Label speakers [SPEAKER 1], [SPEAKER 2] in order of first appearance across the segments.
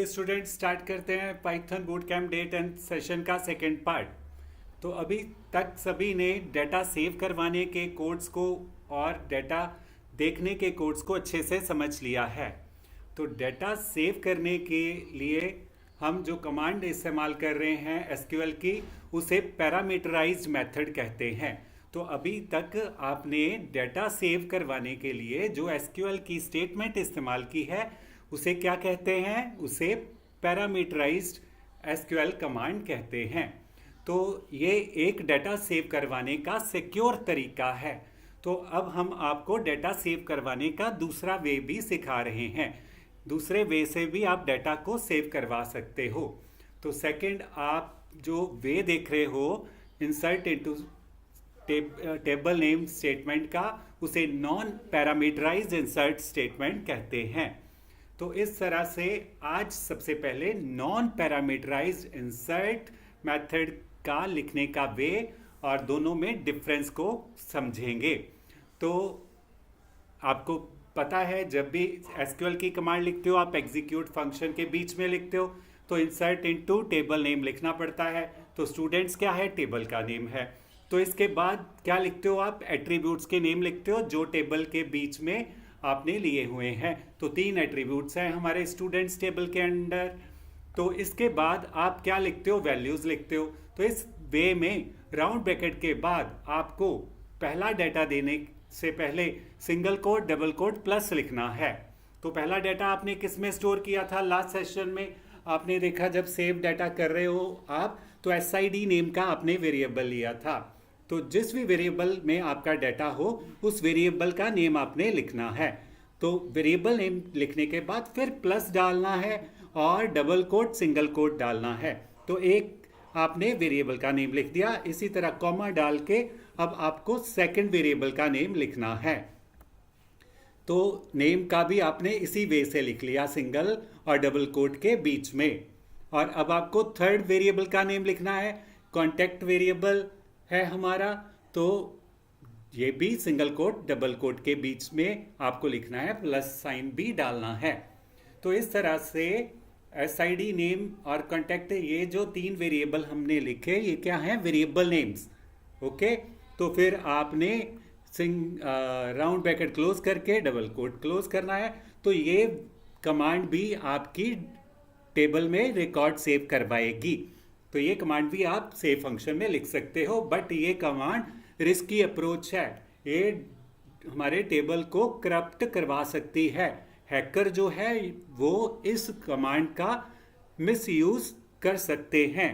[SPEAKER 1] चलिए student start करते हैं Python boot camp date and session का सेकेंड पार्ट। तो अभी तक सभी ने डाटा सेव करवाने के कोड्स को और डाटा देखने के कोड्स को अच्छे से समझ लिया है। तो डाटा सेव करने के लिए हम जो कमांड इस्तेमाल कर रहे हैं एसक्यूएल की, उसे पैरामीटराइज्ड मेथड कहते हैं। तो अभी तक आपने डाटा सेव करवाने के लिए जो एसक्यूएल की स्टेटमेंट इस्तेमाल की है उसे क्या कहते हैं? उसे पैरामीटराइज्ड एसक्यूएल कमांड कहते हैं। तो ये एक डाटा सेव करवाने का सिक्योर तरीका है। तो अब हम आपको डाटा सेव करवाने का दूसरा वे भी सिखा रहे हैं। दूसरे वे से भी आप डाटा को सेव करवा सकते हो। तो सेकंड आप जो वे देख रहे हो insert into table name statement का, उसे नॉन पैरामीटराइज्ड इंसर्ट स्टेटमेंट कहते हैं। तो इस तरह से आज सबसे पहले नॉन पैरामीटराइज्ड इंसर्ट मेथड का लिखने का वे और दोनों में डिफरेंस को समझेंगे। तो आपको पता है जब भी एसक्यूएल की कमांड लिखते हो आप एग्जीक्यूट फंक्शन के बीच में लिखते हो तो इंसर्ट इनटू टेबल नेम लिखना पड़ता है। तो स्टूडेंट्स क्या है? टेबल का नेम है। तो इसके बाद क्या लिखते हो आप? एट्रीब्यूट्स के नेम लिखते हो जो टेबल के बीच में आपने लिए हुए हैं। तो 3 एट्रीब्यूट्स हैं हमारे स्टूडेंट्स टेबल के अंदर। तो इसके बाद आप क्या लिखते हो? वैल्यूज लिखते हो। तो इस वे में राउंड ब्रैकेट के बाद आपको पहला डाटा देने से पहले single quote, double quote, plus लिखना है। तो पहला डाटा आपने किस में स्टोर किया था? लास्ट सेशन में आपने देखा जब सेव डाटा कर रहे हो आप तो एसआईडी नेम का आपने वेरिएबल लिया था। तो जिस भी वेरिएबल में आपका डाटा हो उस वेरिएबल का नेम आपने लिखना है। तो वेरिएबल नेम लिखने के बाद फिर प्लस डालना है और डबल कोट, सिंगल कोट डालना है। तो एक आपने वेरिएबल का नेम लिख दिया। इसी तरह कॉमा डाल के अब आपको सेकंड वेरिएबल का नेम लिखना है। तो नेम का भी आपने इसी वे से लिख लिया, सिंगल और डबल कोट के बीच में। और अब आपको थर्ड वेरिएबल का नेम लिखना है। कॉन्टेक्ट वेरिएबल है हमारा, तो ये भी सिंगल कोट, डबल कोट के बीच में आपको लिखना है, प्लस साइन भी डालना है। तो इस तरह से एसआईडी नेम और कॉन्टेक्ट, ये जो 3 वेरिएबल हमने लिखे ये क्या हैं? Variable names. ओके, तो फिर आपने राउंड ब्रैकेट क्लोज करके डबल कोट क्लोज करना है। तो ये कमांड भी आपकी टेबल में रिकॉर्ड सेव करवाएगी। तो ये कमांड भी आप सेव फंक्शन में लिख सकते हो, बट ये कमांड रिस्की अप्रोच है। ये हमारे टेबल को करप्ट करवा सकती है। हैकर जो है वो इस कमांड का मिसयूज कर सकते हैं।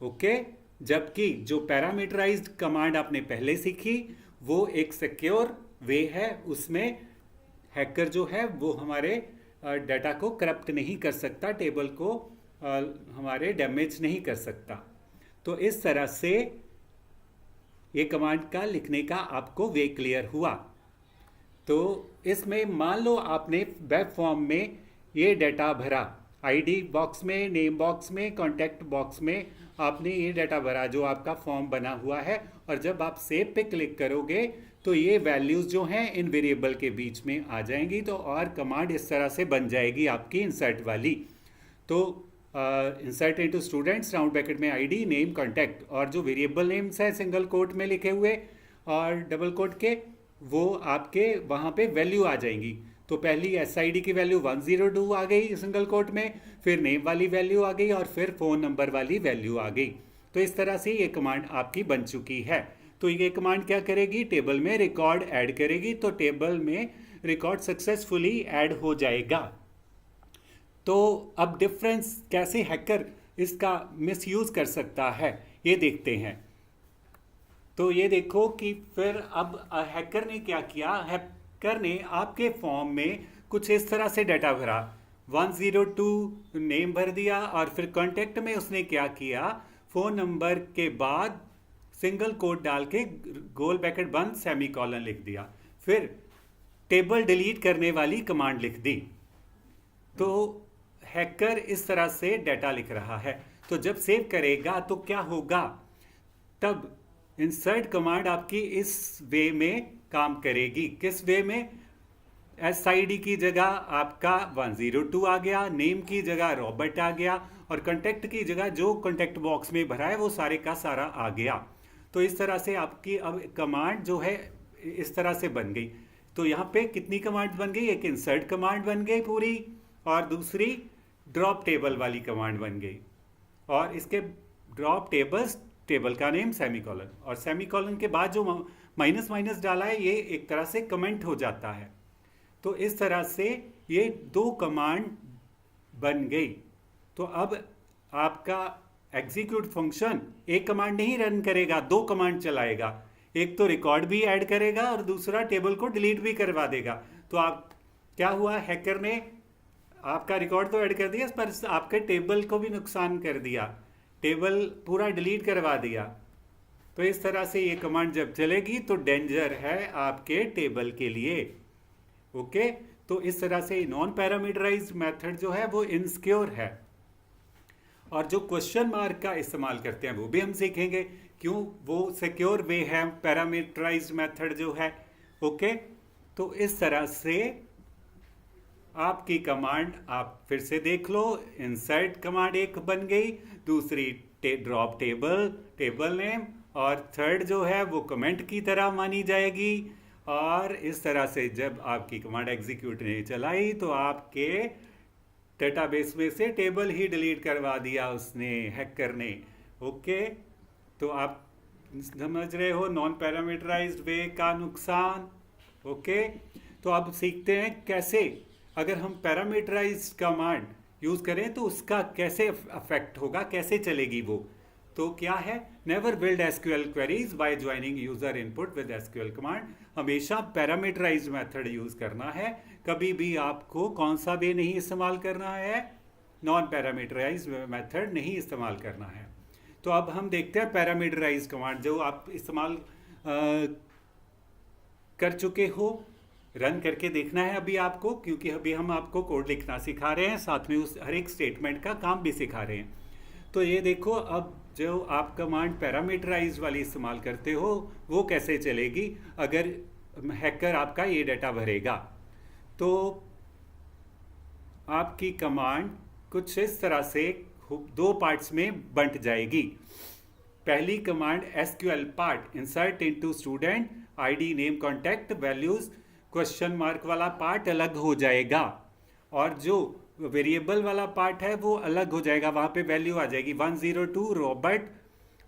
[SPEAKER 1] ओके, जबकि जो पैरामीटराइज्ड कमांड आपने पहले सीखी वो एक सिक्योर वे है, उसमें हैकर जो है वो हमारे डाटा को करप्ट नहीं कर सकता, टेबल को हमारे डैमेज नहीं कर सकता। तो इस तरह से ये कमांड का लिखने का आपको वे क्लियर हुआ। तो इसमें मान लो आपने वेब फॉर्म में ये डाटा भरा, आईडी बॉक्स में, नेम बॉक्स में, कॉन्टैक्ट बॉक्स में आपने ये डाटा भरा जो आपका फॉर्म बना हुआ है। और जब आप सेव पे क्लिक करोगे तो ये वैल्यूज जो हैं इन वेरिएबल के बीच में आ जाएंगी। तो और कमांड इस तरह से बन जाएगी आपकी इंसर्ट वाली। तो insert into students, round bracket में आईडी, नेम, कॉन्टैक्ट, और जो वेरिएबल नेम्स हैं सिंगल कोट में लिखे हुए और डबल कोट के, वो आपके वहाँ पे वैल्यू आ जाएंगी। तो पहली एसआईडी की वैल्यू 102 आ गई सिंगल कोट में, फिर नेम वाली वैल्यू आ गई और फिर फ़ोन नंबर वाली वैल्यू आ गई। तो इस तरह से ये कमांड आपकी बन चुकी है। तो ये कमांड क्या करेगी? टेबल में रिकॉर्ड ऐड करेगी। तो टेबल में रिकॉर्ड सक्सेसफुली ऐड हो जाएगा। तो अब डिफरेंस कैसे हैकर इसका मिसयूज कर सकता है ये देखते हैं। तो ये देखो कि फिर अब हैकर ने क्या किया। हैकर ने आपके फॉर्म में कुछ इस तरह से डाटा भरा, 102 नेम भर दिया और फिर कॉन्टेक्ट में उसने क्या किया, फ़ोन नंबर के बाद सिंगल कोट डाल के गोल ब्रैकेट बंद सेमीकोलन लिख दिया, फिर टेबल डिलीट करने वाली कमांड लिख दी। तो हैकर इस तरह से डाटा लिख रहा है। तो जब सेव करेगा तो क्या होगा? तब इंसर्ट कमांड आपकी इस वे में काम करेगी। किस वे में? SID की जगह आपका 102 आ गया, नेम की जगह रॉबर्ट आ गया, और कॉन्टैक्ट की जगह जो कॉन्टैक्ट बॉक्स में भरा है वो सारे का सारा आ गया। तो इस तरह से आपकी अब कमांड जो है इस तरह से बन गई। तो यहाँ पे कितनी कमांड बन गई? एक इंसर्ट कमांड बन गई पूरी, और दूसरी ड्रॉप टेबल वाली कमांड बन गई। और इसके ड्रॉप टेबल्स, टेबल का नेम सेमीकोलन, और सेमीकोलन के बाद जो माइनस माइनस डाला है ये एक तरह से कमेंट हो जाता है। तो इस तरह से ये दो कमांड बन गई। तो अब आपका एग्जीक्यूट फंक्शन एक कमांड नहीं रन करेगा, दो कमांड चलाएगा। एक तो रिकॉर्ड भी ऐड करेगा और दूसरा टेबल को डिलीट भी करवा देगा। तो आप क्या हुआ, हैकर ने आपका रिकॉर्ड तो ऐड कर दिया पर आपके टेबल को भी नुकसान कर दिया, टेबल पूरा डिलीट करवा दिया। तो इस तरह से ये कमांड जब चलेगी तो डेंजर है आपके टेबल के लिए। ओके, तो इस तरह से नॉन पैरामीटराइज्ड मेथड जो है वो इनसिक्योर है। और जो क्वेश्चन मार्क का इस्तेमाल करते हैं वो भी हम सीखेंगे क्यों वो सिक्योर वे है पैरामीटराइज्ड मेथड जो है। ओके, तो इस तरह से आपकी कमांड आप फिर से देख लो। इंसर्ट कमांड एक बन गई, दूसरी ड्रॉप टेबल नेम, और थर्ड जो है वो कमेंट की तरह मानी जाएगी। और इस तरह से जब आपकी कमांड एग्जीक्यूट नहीं चलाई तो आपके डेटाबेस में से टेबल ही डिलीट करवा दिया उसने, हैकर ने। ओके, तो आप समझ रहे हो नॉन पैरामीटराइज्ड वे का नुकसान। ओके, तो अब सीखते हैं कैसे अगर हम पैरामीटराइज्ड कमांड यूज करें तो उसका कैसे अफेक्ट होगा, कैसे चलेगी वो। तो क्या है, never build SQL queries by joining user input with SQL command. हमेशा पैरामीटराइज्ड मेथड यूज करना है, कभी भी आपको कौन सा भी नहीं इस्तेमाल करना है, नॉन पैरामीटराइज्ड मेथड नहीं इस्तेमाल करना है। तो अब हम देखते हैं पैरामीटराइज्ड कमांड जो आप इस्तेमाल कर चुके हो। रन करके देखना है अभी आपको, क्योंकि अभी हम आपको कोड लिखना सिखा रहे हैं, साथ में उस हर एक स्टेटमेंट का काम भी सिखा रहे हैं। तो ये देखो, अब जो आप कमांड पैरामीटराइज्ड वाली इस्तेमाल करते हो वो कैसे चलेगी अगर हैकर आपका ये डाटा भरेगा। तो आपकी कमांड कुछ इस तरह से दो पार्ट्स में बंट जाएगी। पहली command SQL part, insert into student ID name contact values, question mark वाला पार्ट अलग हो जाएगा, और जो वेरिएबल वाला पार्ट है वो अलग हो जाएगा। वहाँ पे वैल्यू आ जाएगी 102 रॉबर्ट,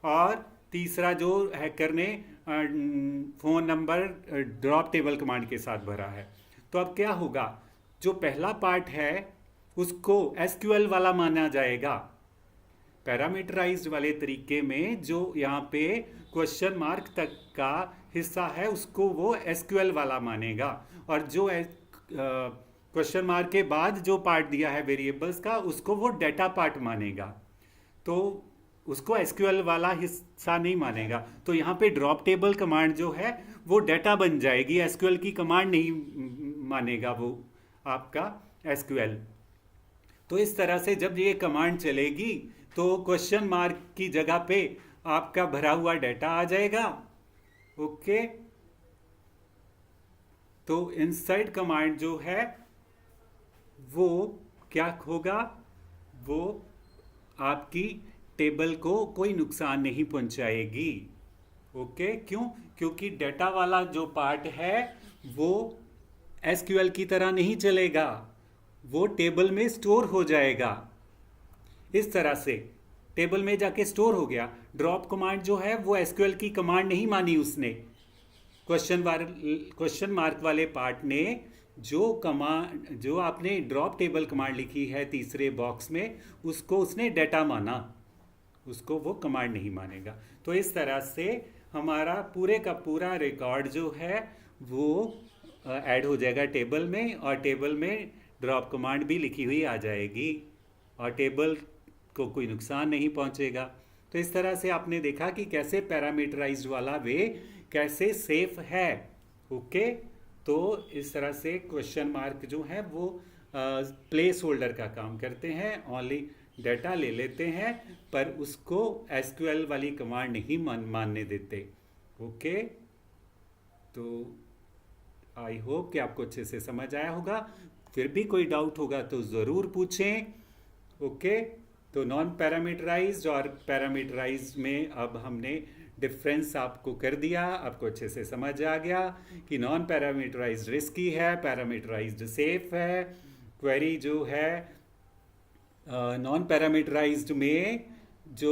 [SPEAKER 1] और तीसरा जो हैकर ने phone number drop table command के साथ भरा है। तो अब क्या होगा, जो पहला पार्ट है उसको एसक्यूएल वाला माना जाएगा। पैरामीटराइज्ड वाले तरीके में जो यहाँ पे क्वेश्चन मार्क तक का हिस्सा है उसको वो एसक्यूएल वाला मानेगा, और जो क्वेश्चन मार्क के बाद जो पार्ट दिया है वेरिएबल्स का उसको वो डेटा पार्ट मानेगा। तो उसको एसक्यूएल वाला हिस्सा नहीं मानेगा। तो यहाँ पे ड्रॉप टेबल कमांड जो है वो डेटा बन जाएगी, एसक्यूएल की कमांड नहीं मानेगा वो आपका एसक्यूएल। तो इस तरह से जब ये कमांड चलेगी तो क्वेश्चन मार्क की जगह पे आपका भरा हुआ डेटा आ जाएगा। ओके, तो इंसर्ट कमांड जो है वो क्या होगा, वो आपकी टेबल को कोई नुकसान नहीं पहुंचाएगी। ओके, क्यों? क्योंकि डेटा वाला जो पार्ट है वो एसक्यूएल की तरह नहीं चलेगा, वो टेबल में स्टोर हो जाएगा। इस तरह से टेबल में जाके स्टोर हो गया। ड्रॉप कमांड जो है वो एसक्यूएल की कमांड नहीं मानी उसने, क्वेश्चन मार्क वाले पार्ट ने जो आपने ड्रॉप टेबल कमांड लिखी है तीसरे बॉक्स में, उसको उसने डेटा माना, उसको वो कमांड नहीं मानेगा। तो इस तरह से हमारा पूरे का पूरा रिकॉर्ड जो है वो ऐड हो जाएगा टेबल में, और टेबल में ड्रॉप कमांड भी लिखी हुई आ जाएगी, और टेबल को कोई नुकसान नहीं पहुंचेगा। तो इस तरह से आपने देखा कि कैसे पैरामीटराइज्ड वाला वे कैसे सेफ है। ओके, तो इस तरह से क्वेश्चन मार्क जो है वो प्लेस होल्डर का काम करते हैं, ओनली डेटा ले लेते हैं पर उसको एसक्यूएल वाली कमांड नहीं मानने देते। ओके, तो आई होप कि आपको अच्छे से समझ आया होगा। फिर भी कोई डाउट होगा तो ज़रूर पूछें। ओके, तो नॉन पैरामीटराइज्ड और पैरामीटराइज्ड में अब हमने डिफरेंस आपको कर दिया, आपको अच्छे से समझ आ गया कि नॉन पैरामीटराइज्ड रिस्की है, पैरामीटराइज्ड सेफ है। क्वेरी जो है नॉन पैरामीटराइज्ड में जो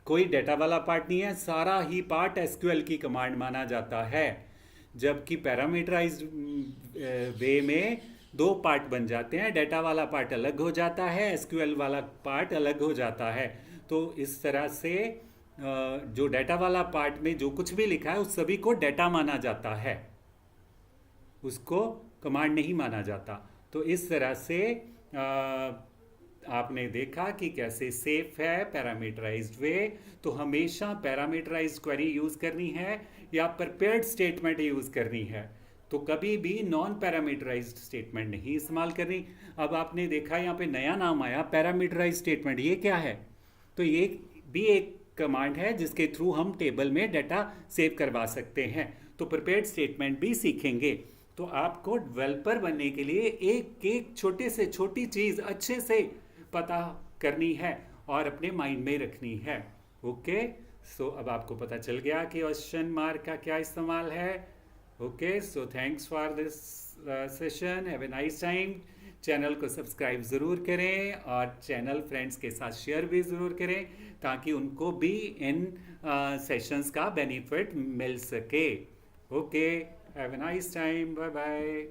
[SPEAKER 1] कोई डेटा वाला पार्ट नहीं है, सारा ही पार्ट एसक्यूएल की कमांड माना जाता है। जबकि पैरामीटराइज्ड वे में दो पार्ट बन जाते हैं, डेटा वाला पार्ट अलग हो जाता है, एसक्यूएल वाला पार्ट अलग हो जाता है। तो इस तरह से जो डेटा वाला पार्ट में जो कुछ भी लिखा है उस सभी को डेटा माना जाता है, उसको कमांड नहीं माना जाता। तो इस तरह से आपने देखा कि कैसे सेफ है पैरामीटराइज्ड वे। तो हमेशा पैरामीटराइज्ड क्वेरी यूज़ करनी है या प्रिपेयर्ड स्टेटमेंट यूज़ करनी है, तो कभी भी नॉन पैरामीटराइज्ड स्टेटमेंट नहीं इस्तेमाल करनी। अब आपने देखा यहाँ पे नया नाम आया पैरामीटराइज्ड स्टेटमेंट, ये क्या है? तो ये भी एक कमांड है जिसके थ्रू हम टेबल में डाटा सेव करवा सकते हैं। तो प्रिपेयर्ड स्टेटमेंट भी सीखेंगे। तो आपको डेवलपर बनने के लिए एक एक छोटे से छोटी चीज़ अच्छे से पता करनी है और अपने माइंड में रखनी है। ओके, सो अब आपको पता चल गया कि क्वेश्चन मार्क का क्या इस्तेमाल है। Okay, so thanks for this session, have a nice time. Channel को सब्सक्राइब ज़रूर करें और चैनल फ्रेंड्स के साथ शेयर भी ज़रूर करें ताकि उनको भी इन सेशंस का बेनिफिट मिल सके। Okay, have a nice time, bye bye.